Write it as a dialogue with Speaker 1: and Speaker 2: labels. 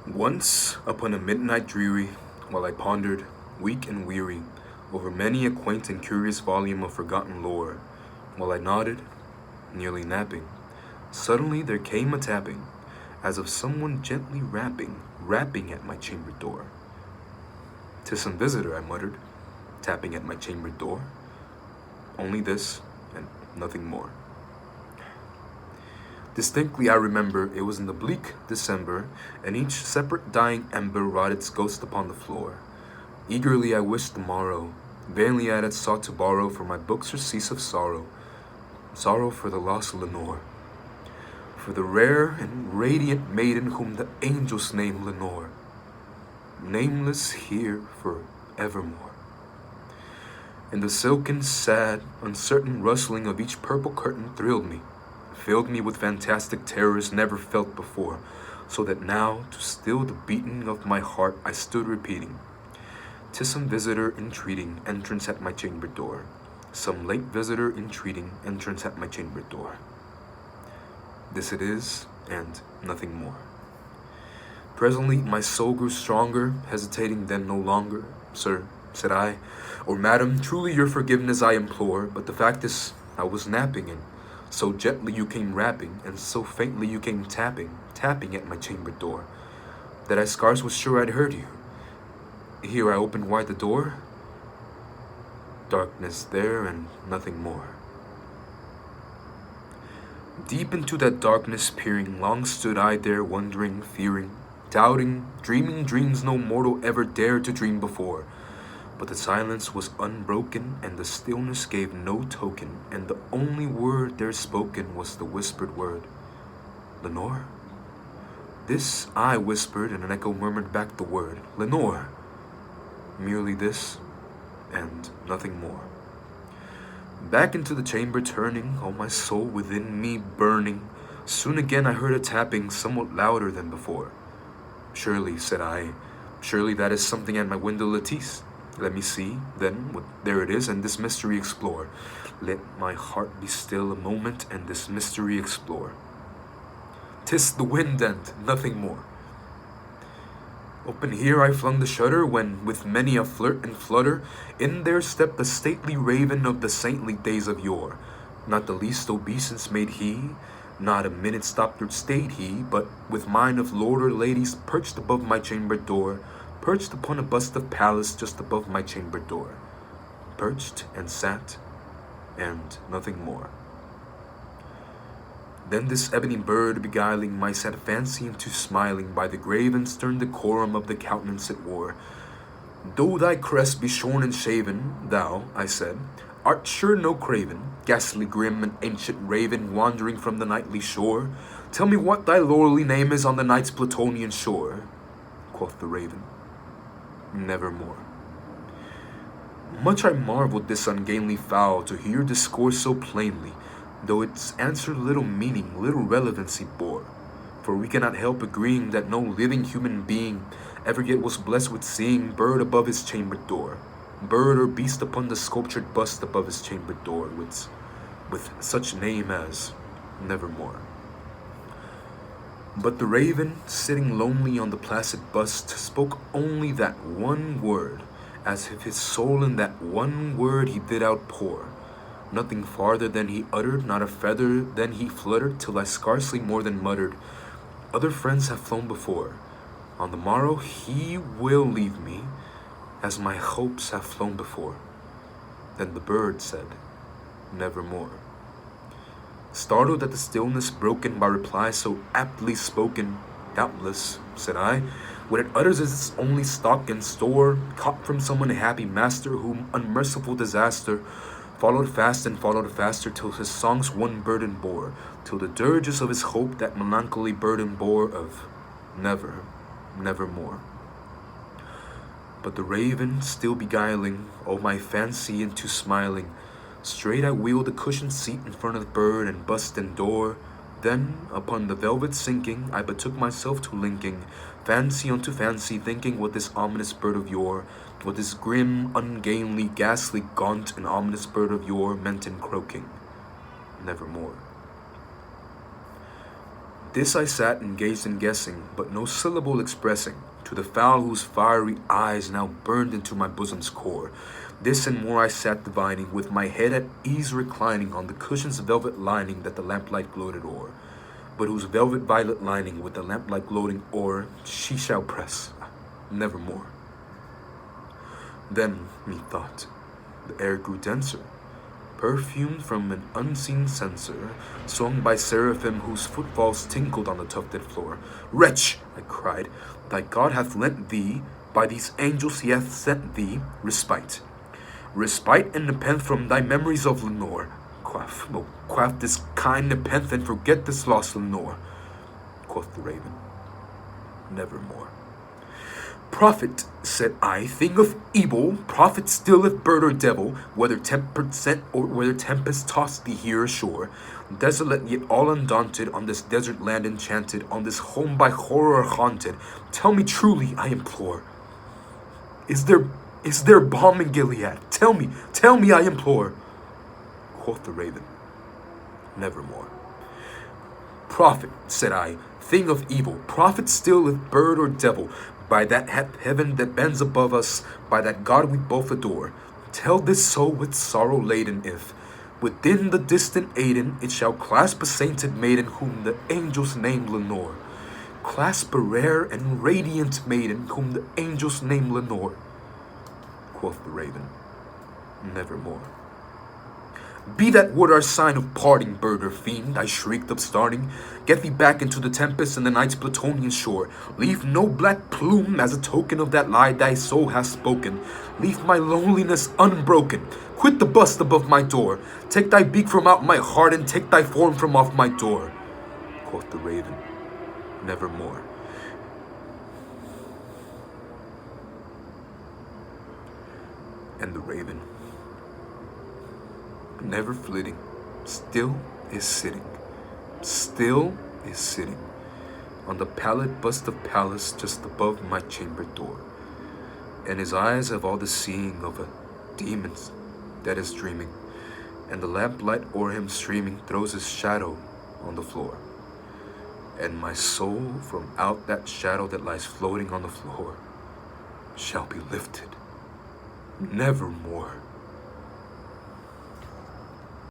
Speaker 1: Once, upon a midnight dreary, while I pondered, weak and weary, over many a quaint and curious volume of forgotten lore, while I nodded, nearly napping, suddenly there came a tapping, as of someone gently rapping at my chamber door. "'Tis some visitor," I muttered, tapping at my chamber door. Only this, and nothing more. Distinctly I remember it was in the bleak December, and each separate dying ember wrought its ghost upon the floor. Eagerly I wished the morrow, vainly I had sought to borrow for my books surcease of sorrow, sorrow for the lost Lenore, for the rare and radiant maiden whom the angels name Lenore, nameless here for evermore. And the silken, sad, uncertain rustling of each purple curtain thrilled me, filled me with fantastic terrors never felt before, so that now, to still the beating of my heart, I stood repeating, "'Tis some visitor entreating entrance at my chamber door, some late visitor entreating entrance at my chamber door. This it is, and nothing more." Presently my soul grew stronger, hesitating then no longer. "Sir," said I, "or madam, truly your forgiveness I implore, but the fact is I was napping, and so gently you came rapping, and so faintly you came tapping at my chamber door, that I scarce was sure I'd heard you. Here I opened wide the door, darkness there and nothing more." Deep into that darkness peering, long stood I there wondering, fearing, doubting, dreaming dreams no mortal ever dared to dream before. But the silence was unbroken, and the stillness gave no token, and the only word there spoken was the whispered word, "Lenore?" This I whispered, and an echo murmured back the word, "Lenore." Merely this, and nothing more. Back into the chamber turning, all my soul within me burning, soon again I heard a tapping somewhat louder than before. "Surely," said I, "surely that is something at my window lattice. Let me see, then, what there it is, and this mystery explore. Let my heart be still a moment, and this mystery explore. 'Tis the wind, and nothing more." Open here I flung the shutter, when, with many a flirt and flutter, in there stepped the stately raven of the saintly days of yore. Not the least obeisance made he, not a minute stopped or stayed he, but, with mine of lord or ladies, perched above my chamber door, perched upon a bust of Pallas just above my chamber door, perched and sat, and nothing more. Then this ebony bird, beguiling my sad fancy into smiling by the grave and stern decorum of the countenance it wore, "Though thy crest be shorn and shaven, thou," I said, "art sure no craven, ghastly grim and ancient raven wandering from the nightly shore. Tell me what thy lordly name is on the night's Plutonian shore." Quoth the raven, "Nevermore." Much I marveled this ungainly fowl to hear discourse so plainly, though its answer little meaning, little relevancy bore. For we cannot help agreeing that no living human being ever yet was blessed with seeing bird above his chamber door, bird or beast upon the sculptured bust above his chamber door, with such name as Nevermore. But the raven, sitting lonely on the placid bust, spoke only that one word, as if his soul in that one word he did outpour. Nothing farther than he uttered, not a feather then he fluttered, till I scarcely more than muttered, "Other friends have flown before. On the morrow he will leave me, as my hopes have flown before." Then the bird said, "Nevermore." Startled at the stillness broken by reply so aptly spoken, "Doubtless," said I, "what it utters is its only stock and store, caught from some unhappy master whom unmerciful disaster followed fast and followed faster, till his songs one burden bore, till the dirges of his hope that melancholy burden bore of nevermore." But the raven, still beguiling all my fancy into smiling, straight I wheeled the cushioned seat in front of the bird and bust and door. Then, upon the velvet sinking, I betook myself to linking fancy unto fancy, thinking what this ominous bird of yore, what this grim, ungainly, ghastly, gaunt, and ominous bird of yore meant in croaking, "Nevermore." This I sat and gazed and guessing, but no syllable expressing, to the fowl whose fiery eyes now burned into my bosom's core. This and more I sat divining, with my head at ease reclining on the cushion's velvet lining that the lamplight gloated o'er, but whose velvet violet lining with the lamplight gloating o'er she shall press nevermore. Then, methought, the air grew denser, perfumed from an unseen censer, swung by seraphim whose footfalls tinkled on the tufted floor. Wretch, I cried, thy God hath lent thee, by these angels he hath sent thee, respite. Respite and nepenthe from thy memories of Lenore. Quaff this kind nepenthe and forget this lost Lenore. Quoth the raven, nevermore. Prophet, said I, thing of evil, prophet still if bird or devil, whether tempered sent or whether tempest tossed thee here ashore, desolate yet all undaunted, on this desert land enchanted, on this home by horror haunted, tell me truly, I implore, is there balm in Gilead? Tell me, I implore. Quoth the raven, nevermore. Prophet, said I, thing of evil, prophet still if bird or devil, by that heaven that bends above us, by that God we both adore, tell this soul with sorrow laden if, within the distant Aidenn, it shall clasp a sainted maiden whom the angels name Lenore. Clasp a rare and radiant maiden whom the angels name Lenore. Quoth the raven, nevermore. Be that word our sign of parting, bird or fiend, I shrieked upstarting. Get thee back into the tempest and the night's Plutonian shore. Leave no black plume as a token of that lie thy soul hath spoken. Leave my loneliness unbroken. Quit the bust above my door. Take thy beak from out my heart and take thy form from off my door. Quoth the raven, nevermore. And the raven, never flitting, still is sitting on the pallid bust of Pallas just above my chamber door, and his eyes have all the seeing of a demon that is dreaming, and the lamplight o'er him streaming throws his shadow on the floor, and my soul from out that shadow that lies floating on the floor shall be lifted nevermore.